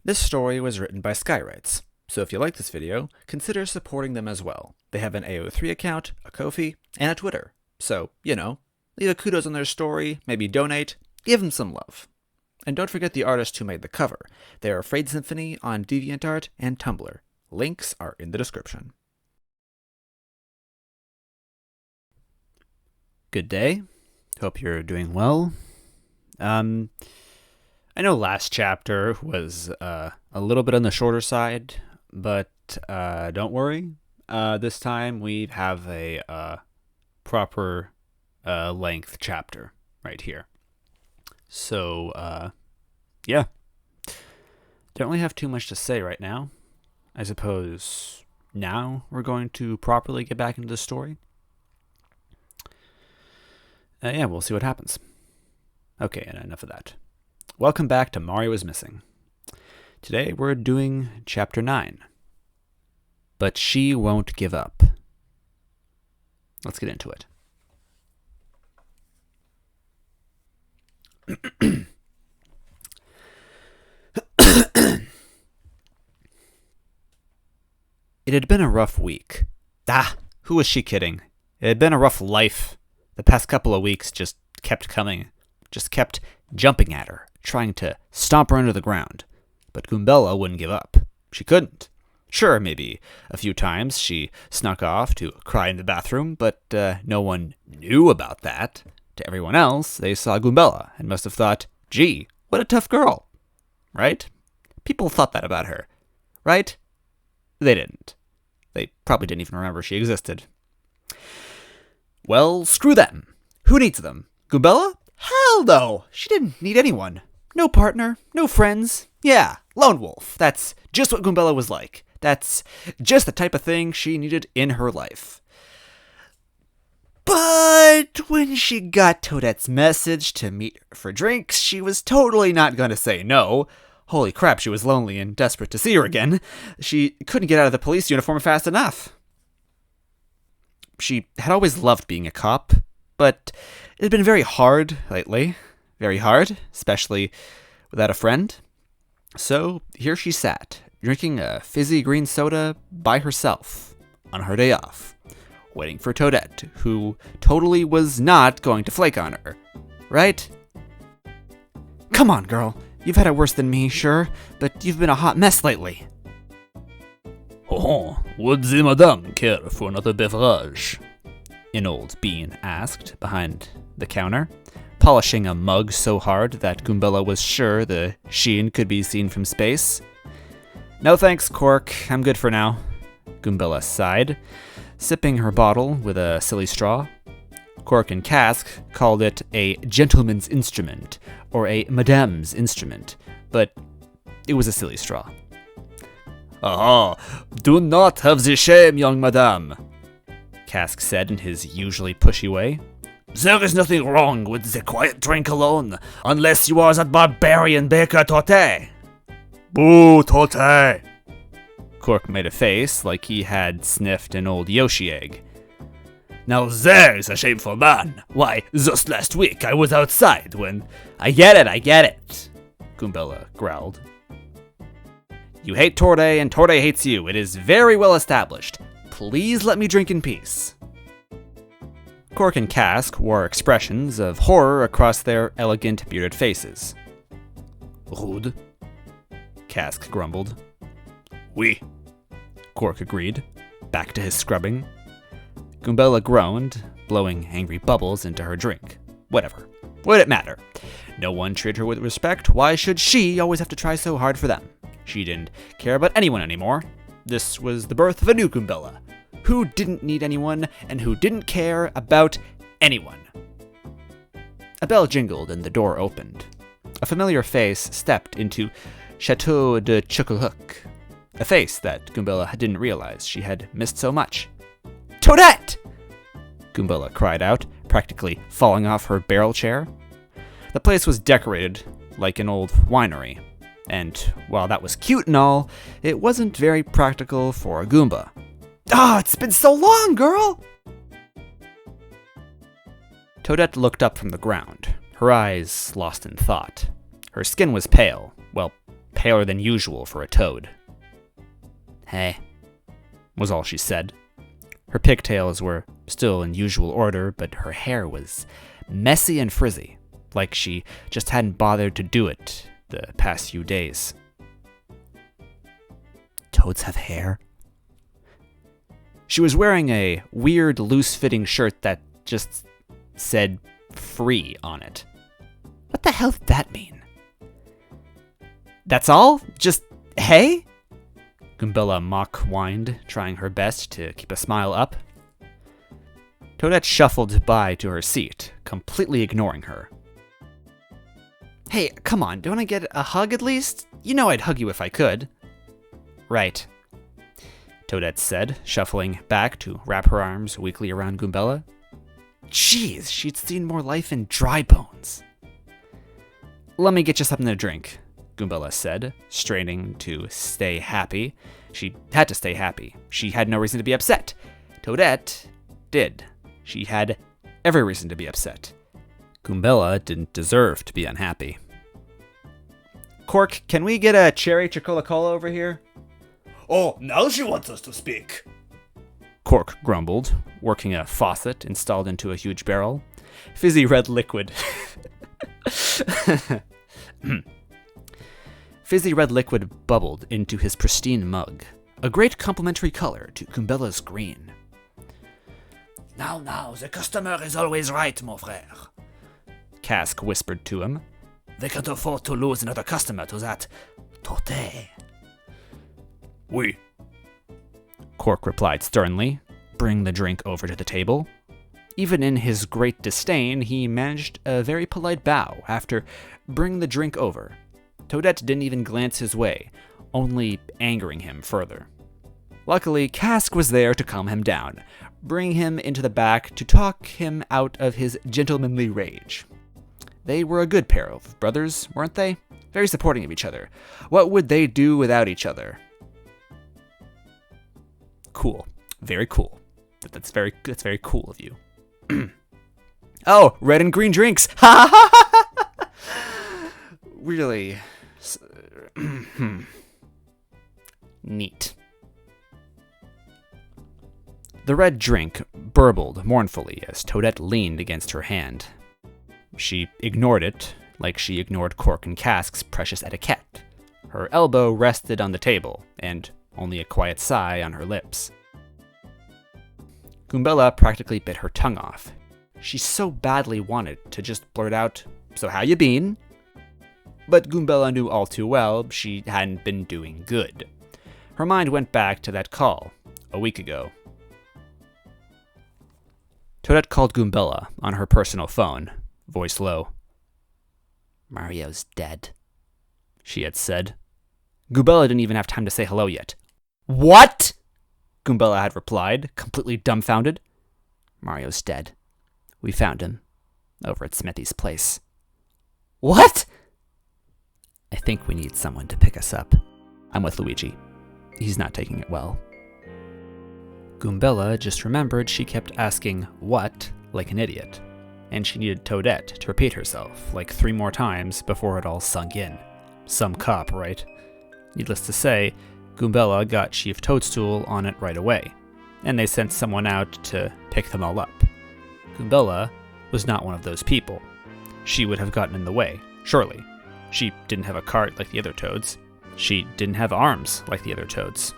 This story was written by Skywrites, so if you like this video, consider supporting them as well. They have an AO3 account, a Ko-fi, and a Twitter. So, leave a kudos on their story, maybe donate, give them some love. And don't forget the artist who made the cover. They are Afraid Symphony on DeviantArt and Tumblr. Links are in the description. Good day. Hope you're doing well. I know last chapter was a little bit on the shorter side, but don't worry. This time we have a proper length chapter right here. So, yeah. Don't really have too much to say right now. I suppose now we're going to properly get back into the story. Yeah, we'll see what happens. Okay, and enough of that. Welcome back to Mario is Missing. Today we're doing Chapter 9. But she won't give up. Let's get into it. It had been a rough week. Who was she kidding? It had been a rough life. The past couple of weeks just kept coming. Just kept jumping at her, trying to stomp her under the ground. But Goombella wouldn't give up. She couldn't. Sure, maybe a few times she snuck off to cry in the bathroom, but no one knew about that. To everyone else, they saw Goombella and must have thought, gee, what a tough girl. Right? People thought that about her. Right? They didn't. They probably didn't even remember she existed. Well, screw them. Who needs them? Goombella? Hell no! She didn't need anyone. No partner, no friends. Yeah, lone wolf. That's just what Goombella was like. That's just the type of thing she needed in her life. But when she got Toadette's message to meet her for drinks, she was totally not going to say no. Holy crap, she was lonely and desperate to see her again. She couldn't get out of the police uniform fast enough. She had always loved being a cop, but it had been very hard lately. Very hard, especially without a friend. So here she sat, drinking a fizzy green soda by herself on her day off, waiting for Toadette, who totally was not going to flake on her. Right? Come on, girl. You've had it worse than me, sure, but you've been a hot mess lately. Oh, would the madame care for another beverage? An old bean asked behind the counter, polishing a mug so hard that Goombella was sure the sheen could be seen from space. No thanks, Cork. I'm good for now, Goombella sighed, sipping her bottle with a silly straw. Cork and Cask called it a gentleman's instrument, or a madame's instrument, but it was a silly straw. Aha, do not have the shame, young madame, Cask said in his usually pushy way. There is nothing wrong with the quiet drink alone, unless you are that barbarian baker Toadette. Boo, Toadette! Cork made a face like he had sniffed an old Yoshi egg. Now there's a shameful man. Why, just last week I was outside when... I get it, Goombella growled. You hate Toadette and Toadette hates you. It is very well established. Please let me drink in peace. Cork and Cask wore expressions of horror across their elegant, bearded faces. Rude, Cask grumbled. Oui, Cork agreed, back to his scrubbing. Goombella groaned, blowing angry bubbles into her drink. Whatever. What did it matter? No one treated her with respect. Why should she always have to try so hard for them? She didn't care about anyone anymore. This was the birth of a new Goombella, who didn't need anyone and who didn't care about anyone. A bell jingled and the door opened. A familiar face stepped into Chateau de Chocolat, a face that Goombella didn't realize she had missed so much. Toadette! Goombella cried out, practically falling off her barrel chair. The place was decorated like an old winery, and while that was cute and all, it wasn't very practical for a Goomba. It's been so long, girl! Toadette looked up from the ground, her eyes lost in thought. Her skin was pale, well, paler than usual for a toad. "Hey," was all she said. Her pigtails were still in usual order, but her hair was messy and frizzy, like she just hadn't bothered to do it the past few days. "Toads have hair?" She was wearing a weird, loose-fitting shirt that just said free on it. What the hell did that mean? "That's all? Just hey?" Goombella mock-whined, trying her best to keep a smile up. Toadette shuffled by to her seat, completely ignoring her. "Hey, come on, don't I get a hug at least? You know I'd hug you if I could." "Right," Toadette said, shuffling back to wrap her arms weakly around Goombella. Jeez, she'd seen more life in dry bones. "Let me get you something to drink," Goombella said, straining to stay happy. She had to stay happy. She had no reason to be upset. Toadette did. She had every reason to be upset. Goombella didn't deserve to be unhappy. "Cork, can we get a cherry Chocola-Cola over here?" "Oh, now she wants us to speak." Cork grumbled, working a faucet installed into a huge barrel. Fizzy red liquid. Fizzy red liquid bubbled into his pristine mug, a great complementary color to Goombella's green. Now, the customer is always right, mon frère," Cask whispered to him. "They can't afford to lose another customer to that Toadette." Oui. Cork replied sternly, bringing the drink over to the table. Even in his great disdain, he managed a very polite bow after bringing the drink over. Toadette didn't even glance his way, only angering him further. Luckily, Cask was there to calm him down, bring him into the back to talk him out of his gentlemanly rage. They were a good pair of brothers, weren't they? Very supporting of each other. What would they do without each other? Cool. Very cool. That's very cool of you. Oh, red and green drinks. Ha ha ha! Really neat. The red drink burbled mournfully as Toadette leaned against her hand. She ignored it, like she ignored Cork and Cask's precious etiquette. Her elbow rested on the table, and only a quiet sigh on her lips. Goombella practically bit her tongue off. She so badly wanted to just blurt out, "So how you been?" But Goombella knew all too well she hadn't been doing good. Her mind went back to that call, a week ago. Toadette called Goombella on her personal phone, voice low. "Mario's dead," she had said. Goombella didn't even have time to say hello yet. "What?" Goombella had replied, completely dumbfounded. "Mario's dead. We found him over at Smithy's place." "What?" "I think we need someone to pick us up. I'm with Luigi. He's not taking it well." Goombella just remembered she kept asking "what" like an idiot, and she needed Toadette to repeat herself like 3 more times before it all sunk in. Some cop, right? Needless to say, Goombella got Chief Toadstool on it right away, and they sent someone out to pick them all up. Goombella was not one of those people. She would have gotten in the way, surely. She didn't have a cart like the other toads. She didn't have arms like the other toads.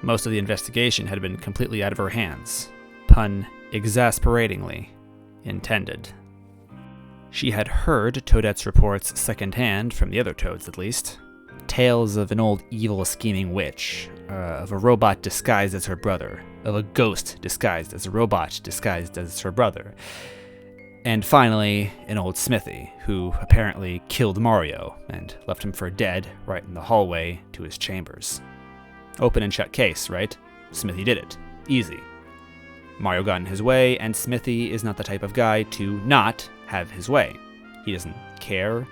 Most of the investigation had been completely out of her hands. Pun exasperatingly intended. She had heard Toadette's reports secondhand, from the other toads at least. Tales of an old evil scheming witch, of a robot disguised as her brother, of a ghost disguised as a robot disguised as her brother, and finally an old Smithy who apparently killed Mario and left him for dead right in the hallway to his chambers. Open and shut case, right? Smithy did it. Easy. Mario got in his way, and Smithy is not the type of guy to not have his way. He doesn't care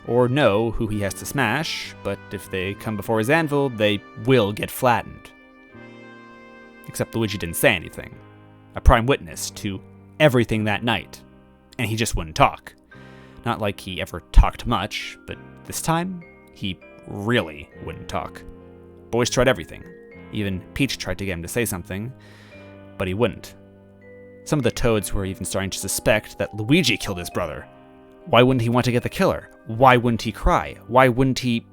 or know who he has to smash, but if they come before his anvil, they will get flattened. Except Luigi didn't say anything. A prime witness to everything that night. And he just wouldn't talk. Not like he ever talked much, but this time, he really wouldn't talk. Boys tried everything. Even Peach tried to get him to say something, but he wouldn't. Some of the toads were even starting to suspect that Luigi killed his brother. Why wouldn't he want to get the killer? Why wouldn't he cry? Why wouldn't he...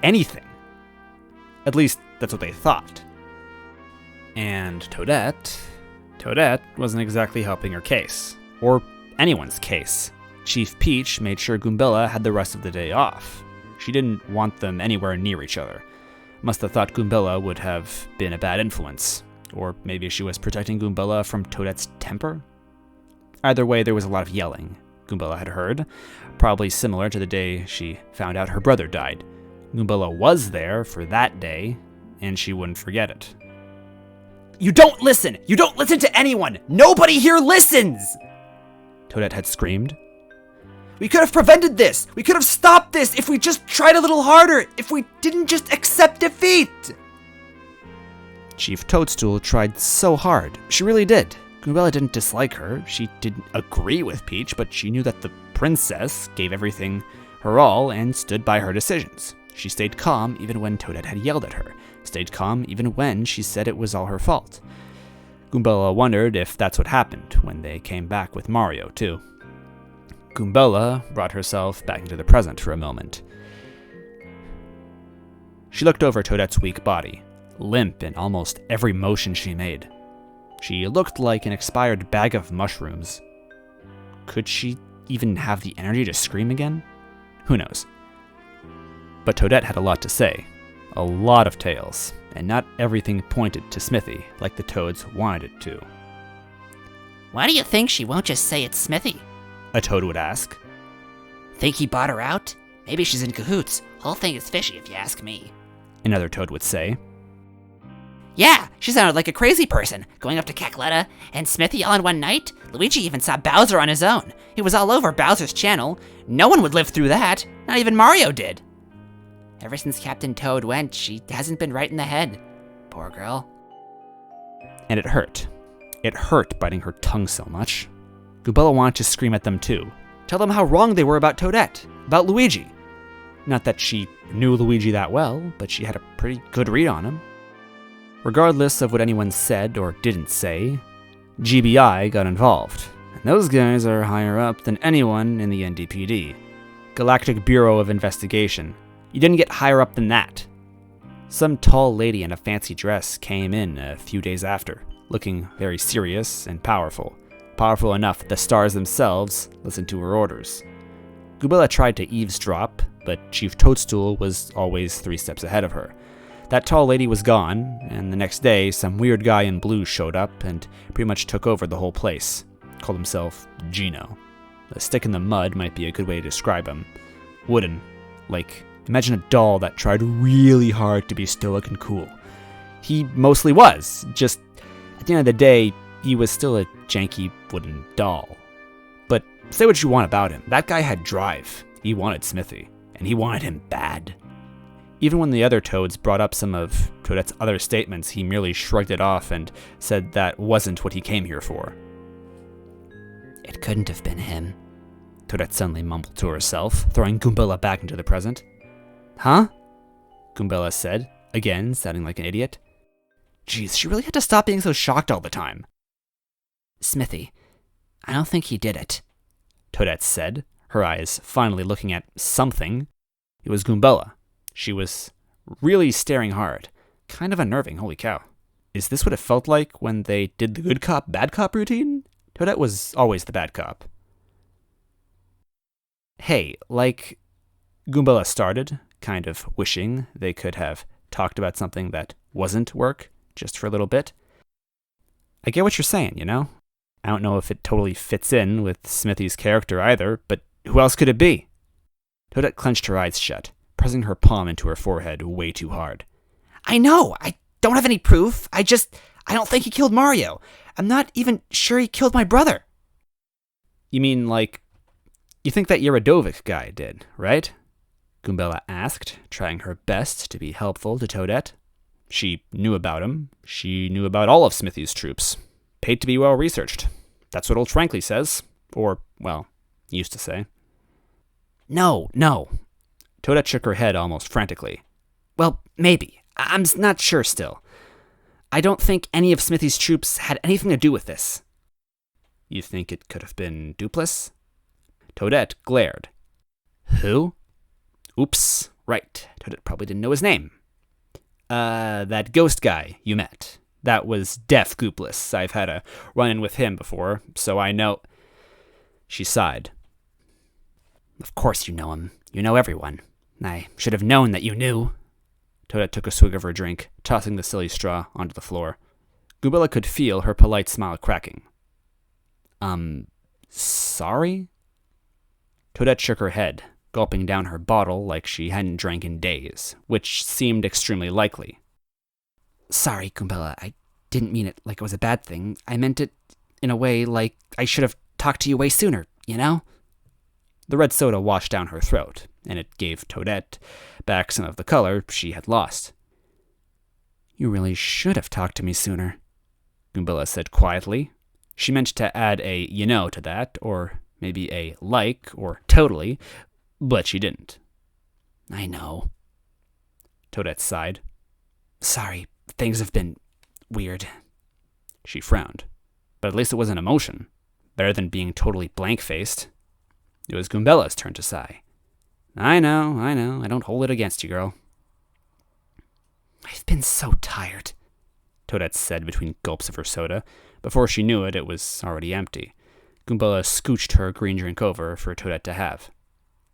anything? At least, that's what they thought. And Toadette wasn't exactly helping her case. Or anyone's case. Chief Peach made sure Goombella had the rest of the day off. She didn't want them anywhere near each other. Must have thought Goombella would have been a bad influence. Or maybe she was protecting Goombella from Toadette's temper? Either way, there was a lot of yelling Goombella had heard, probably similar to the day she found out her brother died. Goombella was there for that day, and she wouldn't forget it. You don't listen! You don't listen to anyone! Nobody here listens! Toadette had screamed. We could have prevented this! We could have stopped this if we just tried a little harder! If we didn't just accept defeat! Chief Toadstool tried so hard. She really did. Goombella didn't dislike her. She didn't agree with Peach, but she knew that the princess gave everything her all and stood by her decisions. She stayed calm even when Toadette had yelled at her. Stayed calm even when she said it was all her fault. Goombella wondered if that's what happened when they came back with Mario, too. Goombella brought herself back into the present for a moment. She looked over Toadette's weak body, limp in almost every motion she made. She looked like an expired bag of mushrooms. Could she even have the energy to scream again? Who knows? But Toadette had a lot to say. A lot of tales, and not everything pointed to Smithy like the toads wanted it to. Why do you think she won't just say it's Smithy? A toad would ask. Think he bought her out? Maybe she's in cahoots. Whole thing is fishy if you ask me. Another toad would say. Yeah, she sounded like a crazy person, going up to Cackletta and Smithy all in one night. Luigi even saw Bowser on his own. He was all over Bowser's channel. No one would live through that. Not even Mario did. Ever since Captain Toad went, she hasn't been right in the head. Poor girl. And it hurt. It hurt biting her tongue so much. Goombella wanted to scream at them too. Tell them how wrong they were about Toadette, about Luigi. Not that she knew Luigi that well, but she had a pretty good read on him. Regardless of what anyone said or didn't say, GBI got involved. And those guys are higher up than anyone in the NDPD. Galactic Bureau of Investigation. You didn't get higher up than that. Some tall lady in a fancy dress came in a few days after, looking very serious and powerful. Powerful enough that the stars themselves listened to her orders. Goombella tried to eavesdrop, but Chief Toadstool was always 3 steps ahead of her. That tall lady was gone, and the next day, some weird guy in blue showed up and pretty much took over the whole place. Called himself Gino. A stick in the mud might be a good way to describe him. Wooden. Like, imagine a doll that tried really hard to be stoic and cool. He mostly was, just at the end of the day, he was still a janky wooden doll. But say what you want about him, that guy had drive. He wanted Smithy, and he wanted him bad. Even when the other toads brought up some of Toadette's other statements, he merely shrugged it off and said that wasn't what he came here for. It couldn't have been him. Toadette suddenly mumbled to herself, throwing Goombella back into the present. Huh? Goombella said, again sounding like an idiot. Geez, she really had to stop being so shocked all the time. Smithy, I don't think he did it, Toadette said, her eyes finally looking at something. It was Goombella. She was really staring hard. Kind of unnerving, holy cow. Is this what it felt like when they did the good cop, bad cop routine? Toadette was always the bad cop. Hey, like, Goombella started, kind of wishing they could have talked about something that wasn't work, just for a little bit. I get what you're saying, you know? I don't know if it totally fits in with Smithy's character either, but who else could it be? Toadette clenched her eyes shut, pressing her palm into her forehead way too hard. I know! I don't have any proof. I don't think he killed Mario. I'm not even sure he killed my brother. You mean, like, you think that Yeradovic guy did, right? Goombella asked, trying her best to be helpful to Toadette. She knew about him. She knew about all of Smithy's troops. Paid to be well researched. That's what old Franklin says. Or, well, used to say. No. Toadette shook her head almost frantically. Well, maybe. I'm not sure still. I don't think any of Smithy's troops had anything to do with this. You think it could have been Duplass? Toadette glared. Who? Oops, right. Toadette probably didn't know his name. That ghost guy you met. That was Deaf Goopless. I've had a run-in with him before, so I know... She sighed. Of course you know him. You know everyone. I should have known that you knew. Toadette took a swig of her drink, tossing the silly straw onto the floor. Goombella could feel her polite smile cracking. Sorry? Toadette shook her head, gulping down her bottle like she hadn't drank in days, which seemed extremely likely. Sorry, Goombella. I didn't mean it like it was a bad thing. I meant it in a way like I should have talked to you way sooner, you know? The red soda washed down her throat, and it gave Toadette back some of the color she had lost. You really should have talked to me sooner, Goombella said quietly. She meant to add a you know to that, or maybe a like, or totally, but she didn't. I know. Toadette sighed. Sorry, things have been weird. She frowned. But at least it was an emotion. Better than being totally blank-faced. It was Goombella's turn to sigh. I know. I don't hold it against you, girl. I've been so tired, Toadette said between gulps of her soda. Before she knew it, it was already empty. Goombella scooched her green drink over for Toadette to have.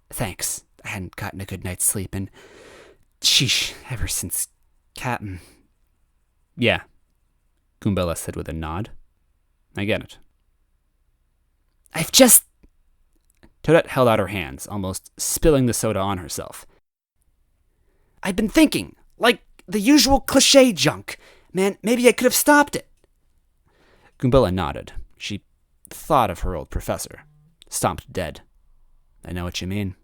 Thanks. I hadn't gotten a good night's sleep, and sheesh, ever since Captain. Yeah, Goombella said with a nod. I get it. I've just... Toadette held out her hands, almost spilling the soda on herself. I've been thinking, like the usual cliché junk. Man, maybe I could have stopped it. Goombella nodded. She thought of her old professor, stomped dead. I know what you mean.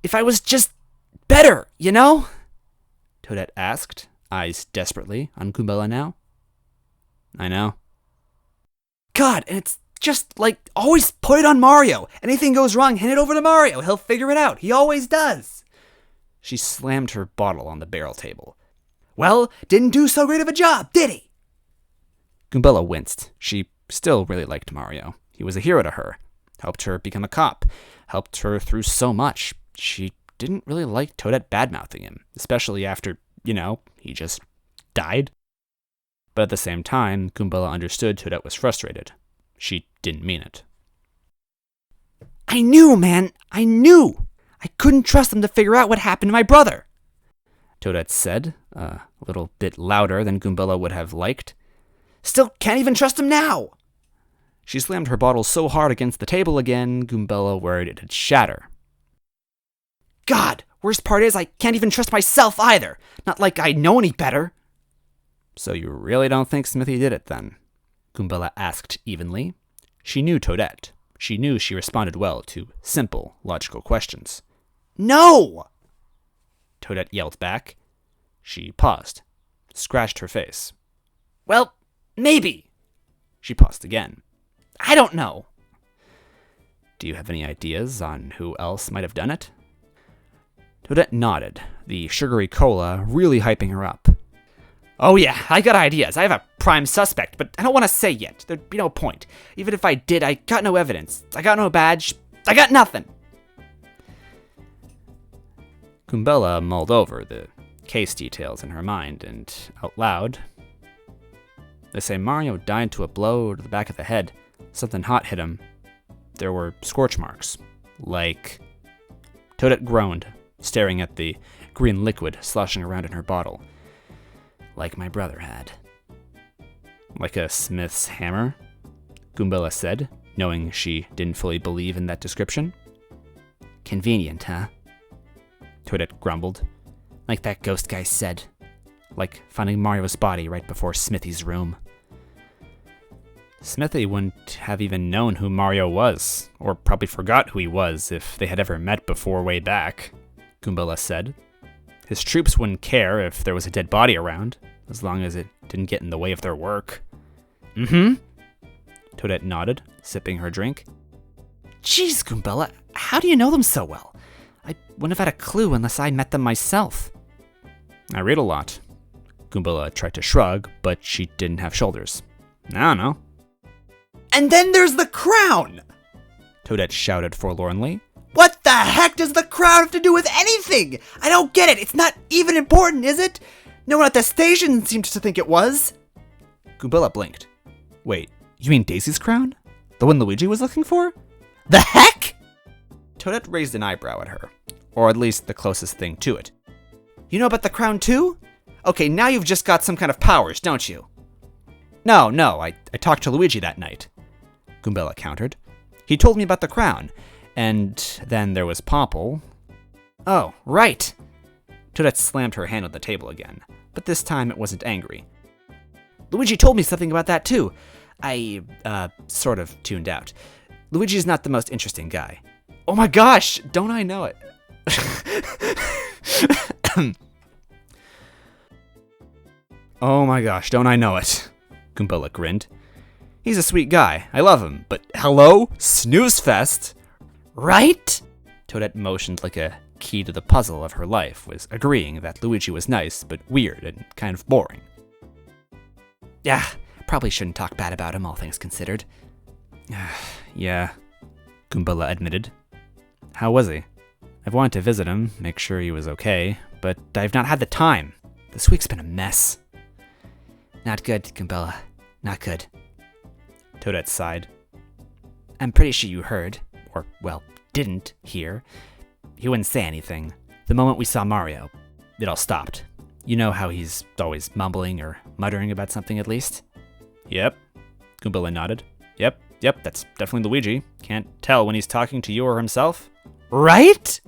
If I was just better, you know? Toadette asked, eyes desperately on Goombella now. I know. God, and it's just like, always put it on Mario. Anything goes wrong, hand it over to Mario. He'll figure it out. He always does. She slammed her bottle on the barrel table. Well, didn't do so great of a job, did he? Goombella winced. She still really liked Mario. He was a hero to her. Helped her become a cop. Helped her through so much. She didn't really like Toadette badmouthing him, especially after, he just died. But at the same time, Goombella understood Toadette was frustrated. She didn't mean it. I knew, man. I knew. I couldn't trust them to figure out what happened to my brother. Toadette said, a little bit louder than Goombella would have liked. Still can't even trust him now. She slammed her bottle so hard against the table again, Goombella worried it'd shatter. God, worst part is I can't even trust myself either. Not like I know any better. So you really don't think Smithy did it then? Goombella asked evenly. She knew Toadette. She knew she responded well to simple, logical questions. No! Toadette yelled back. She paused, scratched her face. Well, maybe. She paused again. I don't know. Do you have any ideas on who else might have done it? Toadette nodded, the sugary cola really hyping her up. Oh yeah, I got ideas. I have a prime suspect, but I don't want to say yet. There'd be no point. Even if I did, I got no evidence. I got no badge. I got nothing. Goombella mulled over the case details in her mind, and out loud, they say Mario died to a blow to the back of the head. Something hot hit him. There were scorch marks. Like... Toadette groaned, staring at the green liquid sloshing around in her bottle. Like my brother had. Like a smith's hammer? Goombella said, knowing she didn't fully believe in that description. Convenient, huh? Toadette grumbled. Like that ghost guy said. Like finding Mario's body right before Smithy's room. Smithy wouldn't have even known who Mario was, or probably forgot who he was if they had ever met before way back, Goombella said. His troops wouldn't care if there was a dead body around, as long as it didn't get in the way of their work. Mm-hmm. Toadette nodded, sipping her drink. Jeez, Goombella, how do you know them so well? I wouldn't have had a clue unless I met them myself. I read a lot. Goombella tried to shrug, but she didn't have shoulders. I don't know. And then there's the crown! Toadette shouted forlornly. What the heck does the crown have to do with anything? I don't get it. It's not even important, is it? No one at the station seemed to think it was. Goombella blinked. Wait, you mean Daisy's crown? The one Luigi was looking for? The heck? Toadette raised an eyebrow at her, or at least the closest thing to it. You know about the crown too? Okay, now you've just got some kind of powers, don't you? No, I talked to Luigi that night, Goombella countered. He told me about the crown, and then there was Popple. Oh, right. Toadette slammed her hand on the table again, but this time it wasn't angry. Luigi told me something about that too. I, sort of tuned out. Luigi's not the most interesting guy. Oh my gosh, don't I know it? Oh my gosh, don't I know it? Goombella grinned. He's a sweet guy. I love him, but hello? Snooze fest? Right? Toadette motioned like a key to the puzzle of her life was agreeing that Luigi was nice, but weird and kind of boring. Yeah, probably shouldn't talk bad about him, all things considered. Yeah, Goombella admitted. How was he? I've wanted to visit him, make sure he was okay, but I've not had the time. This week's been a mess. Not good, Goombella. Not good. Toadette sighed. I'm pretty sure you heard, or, well, Didn't hear. He wouldn't say anything. The moment we saw Mario, it all stopped. You know how he's always mumbling or muttering about something at least? Yep. Goombella nodded. Yep, that's definitely Luigi. Can't tell when he's talking to you or himself. right?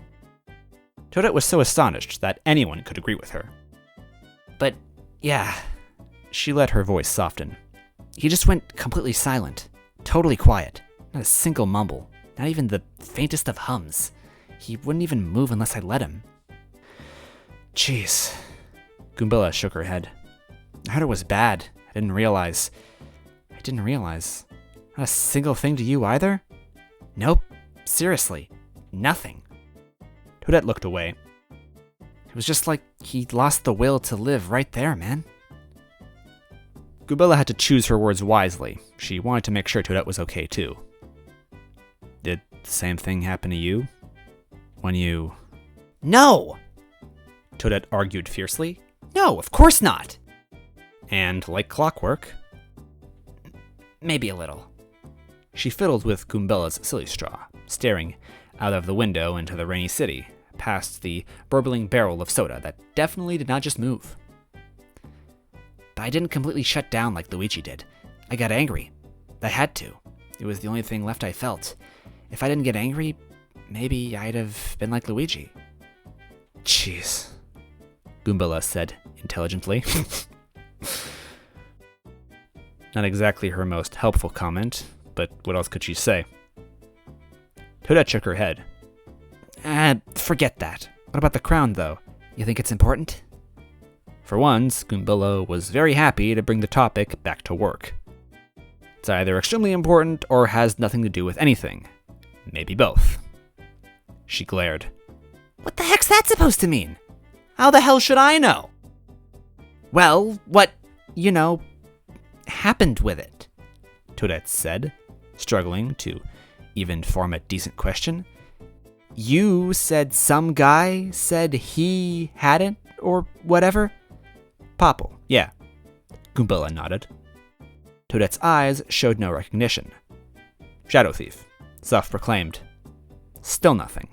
Toadette was so astonished that anyone could agree with her. But, yeah, She let her voice soften. he just went completely silent. Totally quiet. Not a single mumble. Not even the faintest of hums. He wouldn't even move unless I let him. Jeez. Goombella shook her head. I heard it was bad. I didn't realize. Not a single thing to you either? Nope. Seriously. Nothing. Toadette looked away. It was just like he lost the will to live right there, man. Goombella had to choose her words wisely. She wanted to make sure Toadette was okay too. Did the same thing happen to you? When you... No! Toadette argued fiercely. No, of course not. And like clockwork, Maybe a little. she fiddled with Goombella's silly straw, staring out of the window into the rainy city, past the burbling barrel of soda that definitely did not just move. But I didn't completely shut down like Luigi did. I got angry. I had to. It was the only thing left I felt. If I didn't get angry, maybe I'd have been like Luigi. Jeez, Goombella said intelligently. Not exactly her most helpful comment, but what else could she say? Toadette shook her head. Forget that. What about the crown, though? You think it's important? For once, Goombella was very happy to bring the topic back to work. It's either extremely important or has nothing to do with anything. Maybe both. She glared. What the heck's that supposed to mean? How the hell should I know? Well, what, happened with it? Toadette said, struggling to even form a decent question. You said some guy said he hadn't, or whatever? Popple, yeah. Goombella nodded. Toadette's eyes showed no recognition. Shadow Thief, self-proclaimed. Still nothing.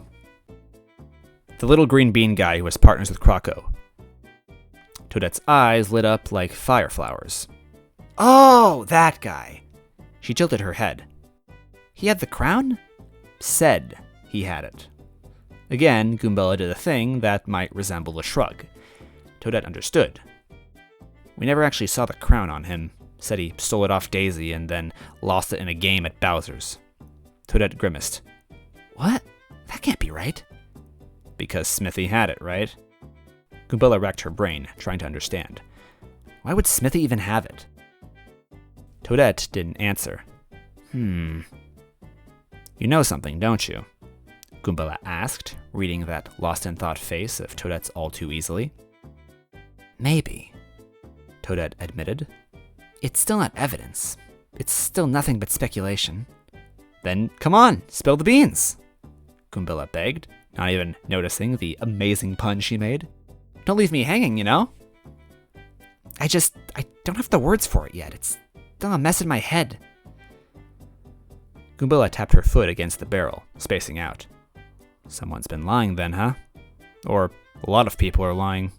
The little green bean guy who was partners with Croco. Toadette's eyes lit up like fire flowers. Oh, that guy. She tilted her head. He had the crown? Said he had it. Again, Goombella did a thing that might resemble a shrug. Toadette understood. We never actually saw the crown on him. Said he stole it off Daisy and then lost it in a game at Bowser's. Toadette grimaced. What? That can't be right. Because Smithy had it, right? Goombella racked her brain, trying to understand. Why would Smithy even have it? Toadette didn't answer. You know something, don't you? Goombella asked, reading that lost-in-thought face of Toadette's all too easily. Maybe, Toadette admitted. it's still not evidence. It's still nothing but speculation. Then come on, spill the beans, Goombella begged, not even noticing the amazing pun she made. Don't leave me hanging, you know? I don't have the words for it yet. It's still a mess in my head. Goombella tapped her foot against the barrel, spacing out. Someone's been lying then, huh? Or a lot of people are lying.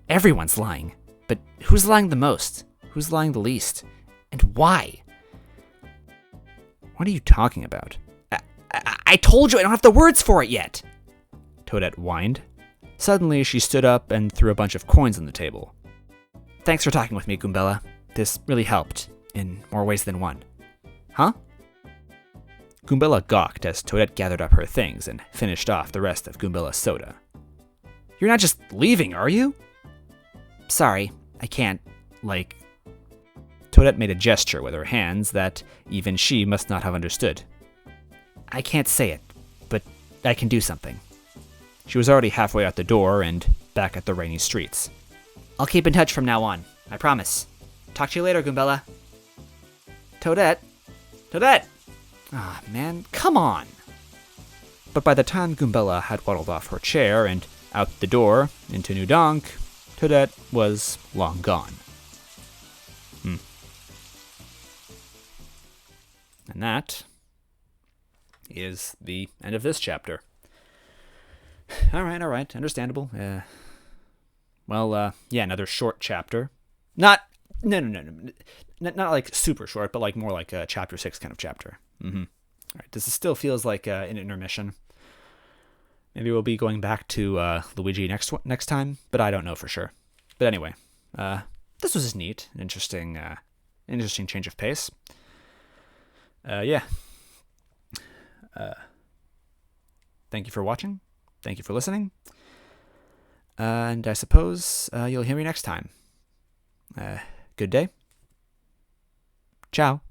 Everyone's lying. But who's lying the most? Who's lying the least? And why? What are you talking about? I told you I don't have the words for it yet! Toadette whined. Suddenly, she stood up and threw a bunch of coins on the table. Thanks for talking with me, Goombella. This really helped, in more ways than one. Huh? Goombella gawked as Toadette gathered up her things and finished off the rest of Goombella's soda. You're not just leaving, are you? Sorry, I can't, Toadette made a gesture with her hands that even she must not have understood. I can't say it, but I can do something. She was already halfway out the door and back at the rainy streets. I'll keep in touch from now on, I promise. Talk to you later, Goombella. Toadette! Toadette! Ah, man, come on! But by the time Goombella had waddled off her chair and out the door into New Donk, Toadette was long gone. And that is the end of this chapter. All right, understandable. Another short chapter. Not like super short, but like more like a chapter 6 kind of chapter. All right, this still feels like an intermission. Maybe we'll be going back to Luigi next time, but I don't know for sure. But anyway, this was just neat, an interesting change of pace. Thank you for watching. Thank you for listening. And I suppose you'll hear me next time. Good day. Ciao.